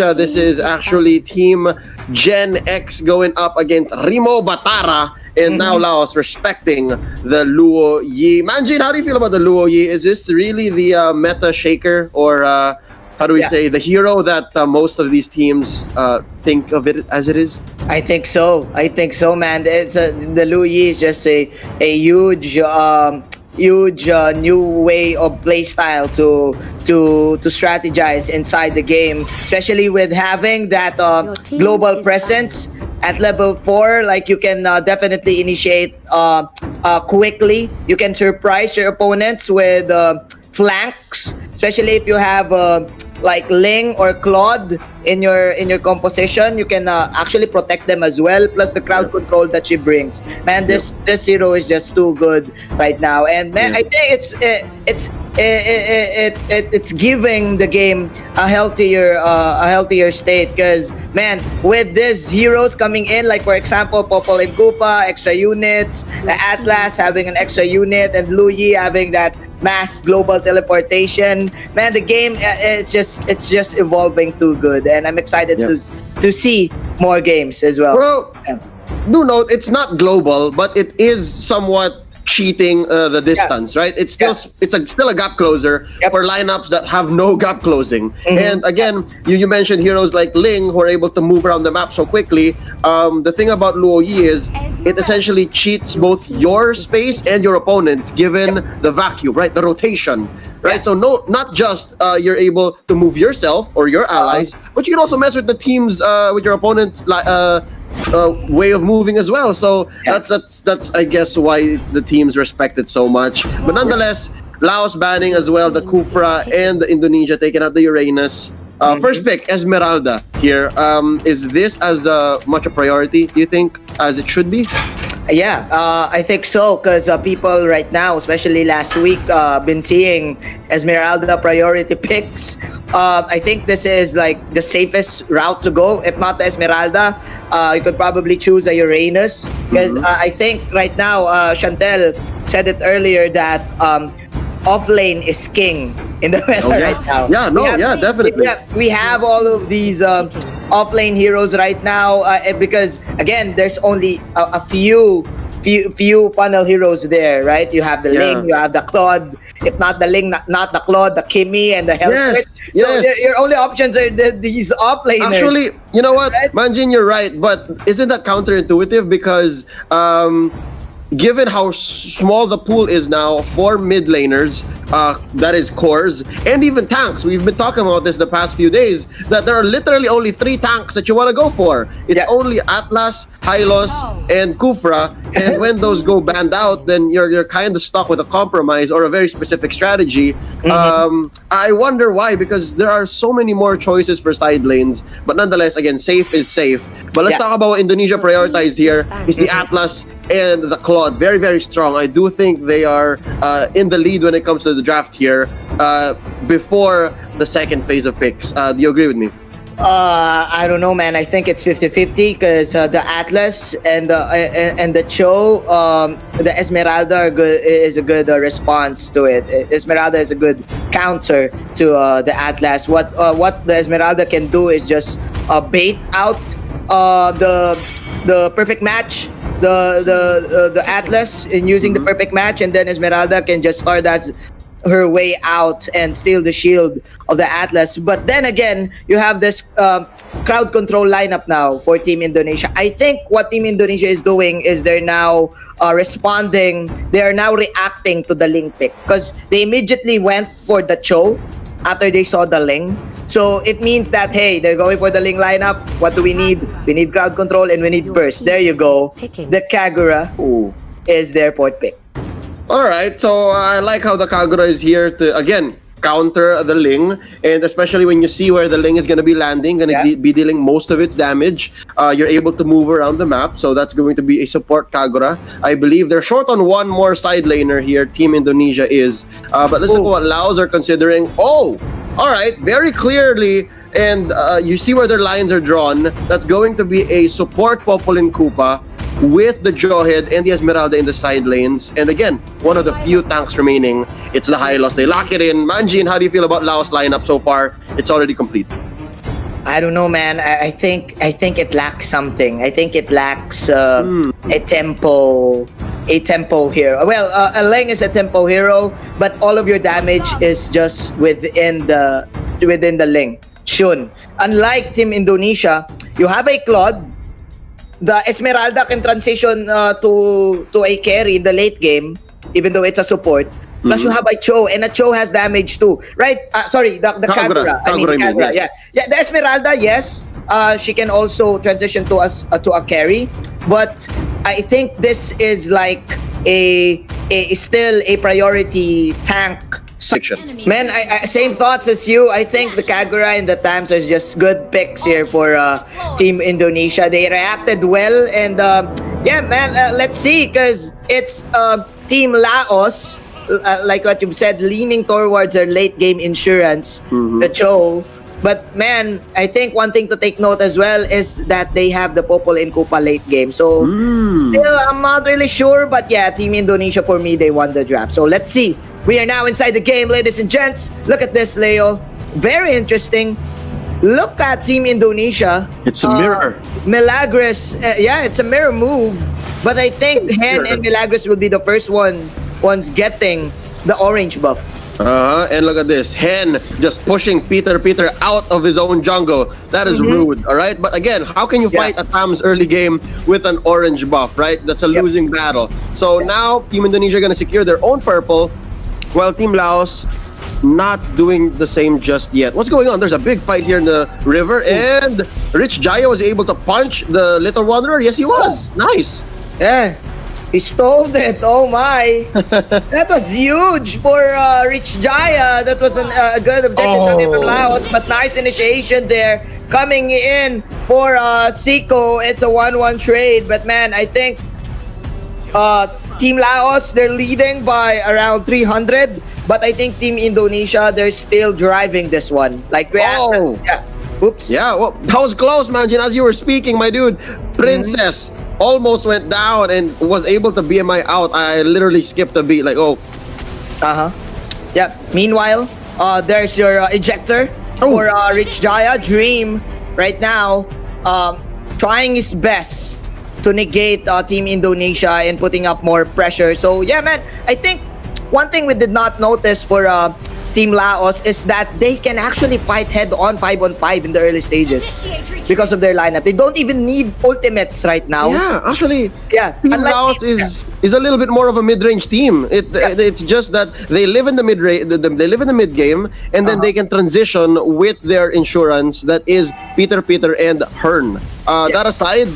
Indonesia. This is actually Team Gen X going up against Rimo Batara and now Laos respecting the Luo Yi. Manjin, how do you feel about the Luo Yi? Is this really the meta shaker, or how do we say, the hero that most of these teams think of it as it is? I think so. I think so, man. It's the Luo Yi is just a huge new way of play style to strategize inside the game, especially with having that global presence at level 4. Like, you can definitely initiate quickly. You can surprise your opponents with flanks, especially if you have like Ling or Claude in your composition. You can actually protect them as well, plus the crowd control that she brings. Man, this hero is just too good right now, and man, I think it's giving the game a healthier state, because man, with these heroes coming in, like for example Popol and Koopa, extra units, the Atlas having an extra unit, and Luo Yi having that mass global teleportation, man, the game it's just evolving too good, and I'm excited to see more games as well. Well, do note, it's not global, but it is somewhat cheating the distance, right? It's still still a gap closer for lineups that have no gap closing. And again, you mentioned heroes like Ling who are able to move around the map so quickly. The thing about Luo Yi is it essentially cheats both your space and your opponent, given the vacuum, right? The rotation. Right, so not just you're able to move yourself or your allies, but you can also mess with the teams, with your opponent's way of moving as well. So that's I guess why the teams respect it so much. But nonetheless, Laos banning as well the Kufra and the Indonesia taking out the Uranus. First pick, Esmeralda here. Is this as much a priority, do you think, as it should be? Yeah, I think so, because people right now, especially last week, been seeing Esmeralda priority picks. I think this is like the safest route to go. If not the Esmeralda, you could probably choose a Uranus, because I think right now, Chantel said it earlier that offlane is king in the meta right now. Yeah, definitely. We have all of these offlane heroes right now, because again, there's only a few funnel heroes there, right? You have the Ling, you have the Claude. If not the Ling, not the Claude, the Kimmy and the Hellswitch. So your only options are these offlaners. Actually, you know what, right? Manjin, you're right, but isn't that counterintuitive? Because given how small the pool is now for mid laners, that is cores, and even tanks. We've been talking about this the past few days, that there are literally only 3 tanks that you want to go for. It's only Atlas, Hylos, and Kufra, and when those go banned out, then you're kind of stuck with a compromise or a very specific strategy. I wonder why, because there are so many more choices for side lanes, but nonetheless, again, safe is safe. But let's talk about what Indonesia prioritized here is the Atlas and the Claude. Very, very strong. I do think they are in the lead when it comes to the draft here, before the second phase of picks. Do you agree with me? I don't know, man. I think it's 50-50, because the Atlas and the CHOUN, the Esmeralda is a good response to it. Esmeralda is a good counter to the Atlas. What the Esmeralda can do is just bait out the perfect match, the Atlas, in using the perfect match, and then Esmeralda can just start as her way out and steal the shield of the Atlas. But then again, you have this crowd control lineup now for Team Indonesia. I think what Team Indonesia is doing is they're now responding. They are now reacting to the Ling pick, because they immediately went for the CHOUN after they saw the Ling. So it means that, hey, they're going for the Ling lineup. What do we need? We need crowd control and we need burst. There you go. The Kagura is their 4th pick. All right, so I like how the Kagura is here to, again, counter the Ling, and especially when you see where the Ling is going to be landing, going to be dealing most of its damage, you're able to move around the map, so that's going to be a support Kagura. I believe they're short on one more side laner here, Team Indonesia is, but let's look at what Laos are considering. Oh, all right, very clearly, and you see where their lines are drawn. That's going to be a support Popol and Koopa with the Jawhead and the Esmeralda in the side lanes. And again, one of the few tanks remaining, it's the Hylos. They lock it in. Manjin, how do you feel about Laos lineup so far? It's already complete. I don't know, man. I think it lacks something. I think it lacks a tempo hero. Well, a Ling is a tempo hero, but all of your damage is just within the Ling. CHUN. Unlike Team Indonesia, you have a Claude. The Esmeralda can transition to a carry in the late game, even though it's a support. Plus, you have a Cho, and a Cho has damage too, right? Sorry, the Kagura. I mean, Kagura. Yes. Yeah. The Esmeralda, yes, she can also transition to a carry, but I think this is like a still a priority tank. Man, I same thoughts as you. I think the Kagura and the Tams are just good picks here for Team Indonesia. They reacted well, and yeah, man, let's see, because it's Team Laos. Like what you've said, leaning towards their late game insurance, the Cho. But man, I think one thing to take note as well is that they have the Popol in Kupa late game. So still, I'm not really sure. But yeah, Team Indonesia, for me, they won the draft. So let's see. We are now inside the game, ladies and gents. Look at this, Leo. Very interesting. Look at Team Indonesia. It's a mirror. Melagris, yeah, it's a mirror move. But I think Hen and Melagris will be the first ones getting the orange buff. And look at this. Hen just pushing Peter out of his own jungle. That is rude, all right? But again, how can you fight a Tams early game with an orange buff, right? That's a losing battle. So now Team Indonesia going to secure their own purple, while Team Laos not doing the same just yet. What's going on? There's a big fight here in the river, and RICHJAYA was able to punch the Little Wanderer. Yes, he was. Nice. Yeah. He stole it. Oh my. That was huge for RICHJAYA. That was a good objective coming from Laos. But nice initiation there. Coming in for CIKOO. It's a 1-1 trade. But man, I think Team Laos, they're leading by around 300. But I think Team Indonesia, they're still driving this one. Like, yeah. Oops. Yeah, well, that was close, man. As you were speaking, my dude, Princess almost went down and was able to BMI out. I literally skipped a beat, like, oh. Yeah. Meanwhile, there's your ejector for RICHJAYA. Dream right now trying his best to negate Team Indonesia and putting up more pressure. So yeah, man, I think one thing we did not notice for Team Laos is that they can actually fight head-on 5-on-5 in the early stages because of their lineup. They don't even need ultimates right now. Yeah, actually, Team unlike Laos is a little bit more of a mid-range team. It's just that they live in the mid game, and then they can transition with their insurance. That is Peter and HURN. That aside,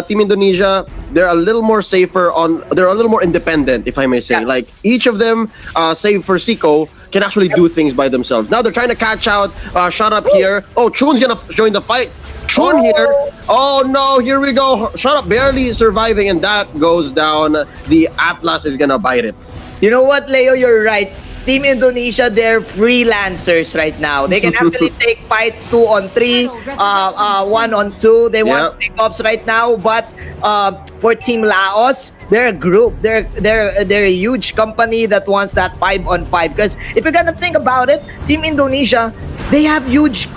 Team Indonesia, they're a little more safer they're a little more independent, if I may say. Like each of them, save for CIKOO, can actually do things by themselves. Now they're trying to catch out Shut Up here. Oh, CHOUN's gonna join the fight. CHOUN here. Oh no, here we go. Shut Up barely surviving, and that goes down. The Atlas is gonna bite it. You know what, Leo? You're right. Team Indonesia, they're freelancers right now. They can actually take fights 2-on-3, 1-on-2. They want pickups right now. But for Team Laos, they're a group. They're a huge company that wants that 5-on-5. Because if you're gonna think about it, Team Indonesia, they have huge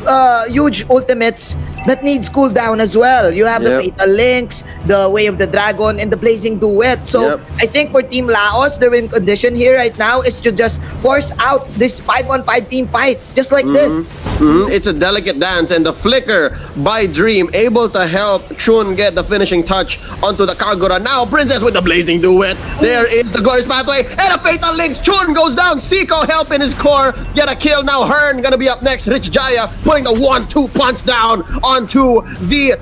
ultimates that needs cooldown as well. You have the Fatal Links, the Way of the Dragon, and the Blazing Duet. So I think for Team Laos, their win condition here right now is to just force out this 5-on-5 team fights, just like this. It's a delicate dance, and the flicker by Dream able to help CHOUN get the finishing touch onto the Kagura. Now Princess with the Blazing Duet. There is the Glorious Pathway and a Fatal Links. CHOUN goes down. CIKOO helping his core get a kill. Now HURN gonna be up next. RICHJAYA putting the 1-2 punch down onto the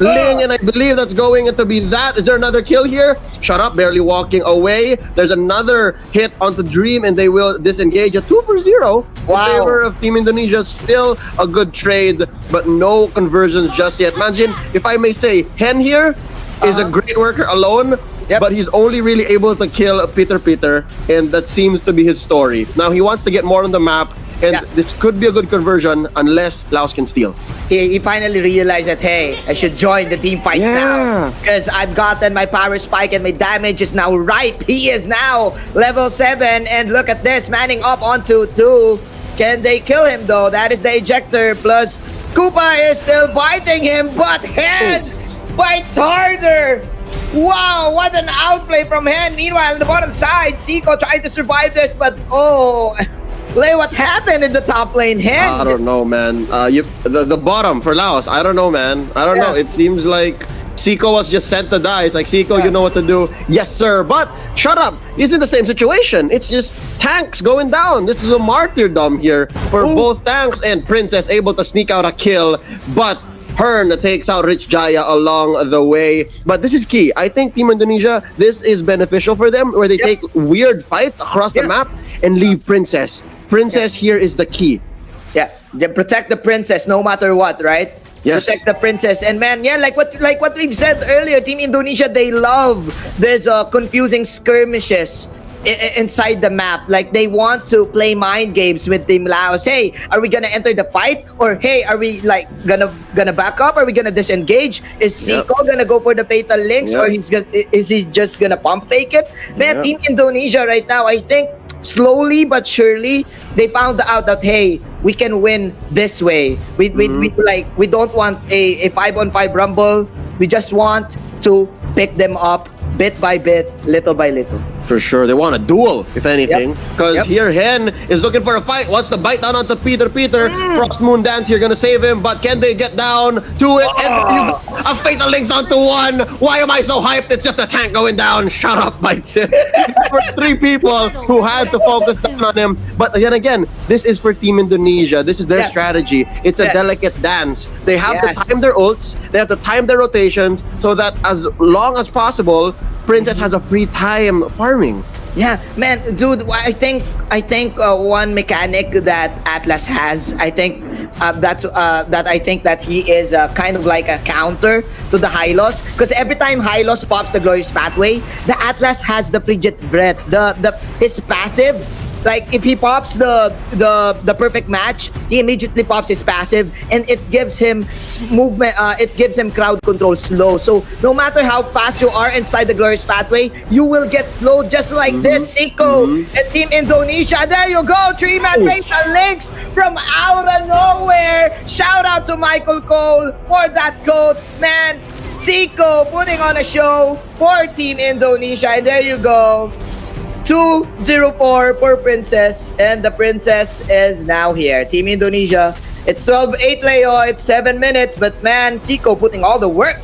Ling, and I believe that's going to be that. Is there another kill here? Shut Up barely walking away. There's another hit onto Dream, and they will disengage. A 2-for-0 in favor of Team Indonesia. Still a good trade, but no conversions just yet. Imagine, if I may say, Hen here is a great worker alone, but he's only really able to kill Peter, and that seems to be his story. Now he wants to get more on the map, and this could be a good conversion unless Laos can steal. He finally realized that, hey, I should join the team fight now, because I've gotten my power spike and my damage is now ripe. He is now level 7, and look at this, manning up onto 2. Can they kill him though? That is the ejector plus Koopa is still biting him, but Hen bites harder. Wow, what an outplay from Hen. Meanwhile, on the bottom side, CIKOO tried to survive this, but what happened in the top lane? Hen. I don't know, man. The bottom for Laos. I don't know, man. I don't know. It seems like CIKOO was just sent to die. It's like, CIKOO, you know what to do. Yes, sir. But shut up. He's in the same situation. It's just tanks going down. This is a martyrdom here for both tanks, and Princess able to sneak out a kill. But HURN takes out RICHJAYA along the way. But this is key. I think Team Indonesia, this is beneficial for them, where they take weird fights across the map and leave Princess. Princess here is the key. Yeah, protect the Princess no matter what, right? Yes. Protect the Princess. And man, like what we've said earlier, Team Indonesia, they love this confusing skirmishes inside the map. Like, they want to play mind games with Team Laos. Hey, are we gonna enter the fight? Or hey, are we like gonna back up? Are we gonna disengage? Is CIKOO gonna go for the fatal links? Or is he just gonna pump fake it? Man, Team Indonesia right now, I think slowly but surely they found out that, hey, we can win this way. We don't want a 5-on-5 rumble. We just want to pick them up bit by bit, little by little. For sure. They want a duel, if anything. Because here, Hen is looking for a fight. Wants to bite down onto Peter. Frost Moon Dance here, gonna save him. But can they get down to it? And a fatal links onto one. Why am I so hyped? It's just a tank going down. Shut up, bites him. For 3 people who had to focus down on him. But yet again, this is for Team Indonesia. This is their strategy. It's a delicate dance. They have to time their ults. They have to time their rotations so that as long as possible, Princess has a free time farming. Yeah, man, dude, I think one mechanic that Atlas has, I think that he is kind of like a counter to the Hylos, because every time Hylos pops the Glorious Pathway, the Atlas has the Frigid Breath, his passive. Like, if he pops the perfect match, he immediately pops his passive, and it gives him movement. It gives him crowd control slow. So no matter how fast you are inside the Glorious Pathway, you will get slowed just like this. CIKOO and Team Indonesia. There you go. 3-man facial links from out of nowhere. Shout out to Michael Cole for that code, man. CIKOO putting on a show for Team Indonesia. And there you go. 2-0-4 for Princess, and the Princess is now here. Team Indonesia, it's 12-8 Leo, it's 7 minutes, but man, CIKOO putting all the work.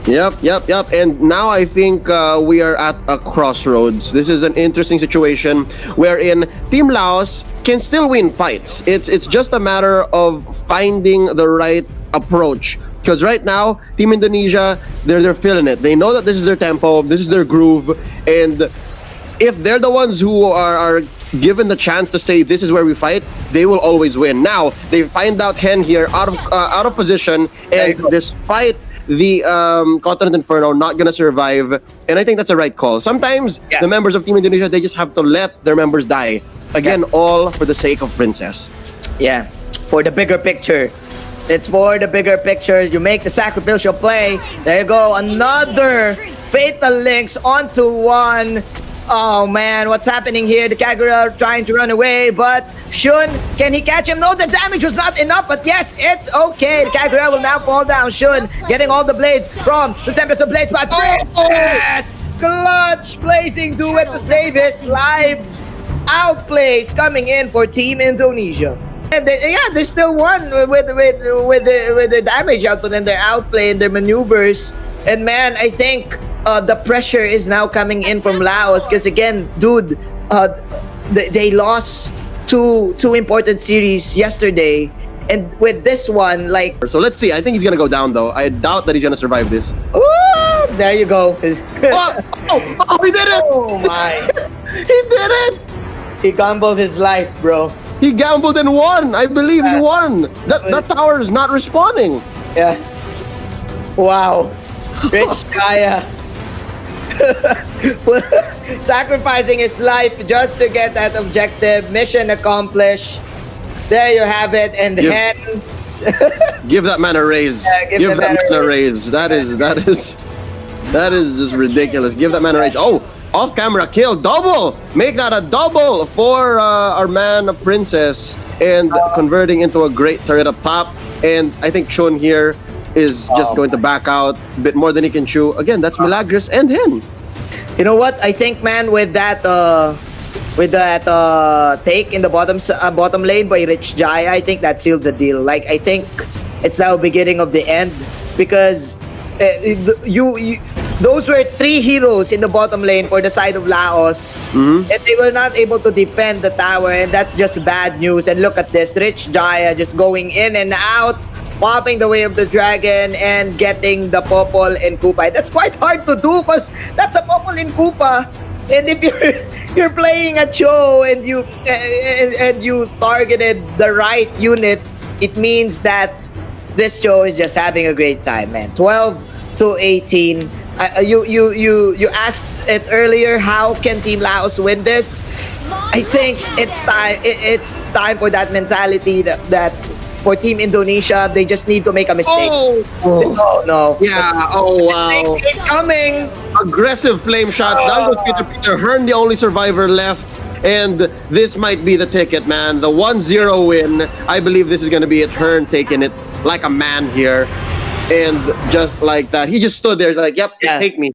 Yep. And now I think we are at a crossroads. This is an interesting situation wherein Team Laos can still win fights. It's just a matter of finding the right approach. Because right now, Team Indonesia, they're feeling it. They know that this is their tempo, this is their groove, and if they're the ones who are given the chance to say this is where we fight, they will always win. Now they find out Hen here out of position, and despite the Continent Inferno not gonna survive, and I think that's a right call. Sometimes the members of Team Indonesia, they just have to let their members die. Again, all for the sake of Princess. Yeah, for the bigger picture. It's for the bigger picture. You make the sacrificial play. There you go. Another fatal links onto one. Oh man, what's happening here? The Kagura trying to run away, but Shun, can he catch him? No, the damage was not enough, but yes, it's okay. The Kagura will now fall down. Shun getting all the blades from the Tempest of Blades, but Princess! Clutch placing duet to save his life. Outplays coming in for Team Indonesia. And there's still one with their damage output and their outplay and their maneuvers. And man, I think the pressure is now coming in from Laos, because again, dude, they lost two important series yesterday, and with this one, like, so let's see. I think he's gonna go down though. I doubt that he's gonna survive this. Ooh, there you go. He did it! Oh my! He did it! He gambled his life, bro. He gambled and won. I believe he won. That tower is not respawning. Yeah. Wow. RICHJAYA sacrificing his life just to get that objective. Mission accomplished. There you have it. And Hen. Give that man a raise. Give that man a raise. That is just ridiculous. Give that man a raise. Oh, off camera kill, double. Make that a double for our man Princess, and converting into a great turret up top. And I think CHOUN here is just going to back out a bit more than he can chew. Again, that's MELAGRIS and him. You know what? I think, man, with that take in the bottom lane by RICHJAYA, I think that sealed the deal. Like, I think it's now beginning of the end, because those were 3 heroes in the bottom lane for the side of LAOS, and they were not able to defend the tower, and that's just bad news. And look at this, RICHJAYA just going in and out, popping the way of the dragon and getting the Popol and Kupa. That's quite hard to do, because that's a Popol in Kupa. And if you're playing a Cho and you targeted the right unit, it means that this Cho is just having a great time, man. 12-18. You asked it earlier, how can Team Laos win this? I think it's time. It's time for that mentality that for Team Indonesia, they just need to make a mistake. Oh no! Yeah. Oh wow! It's coming. Aggressive flame shots. Down goes Peter. HURN, the only survivor left. And this might be the ticket, man. The 1-0 win. I believe this is going to be it. HURN taking it like a man here. And just like that, he just stood there. He's like, yep, just take me.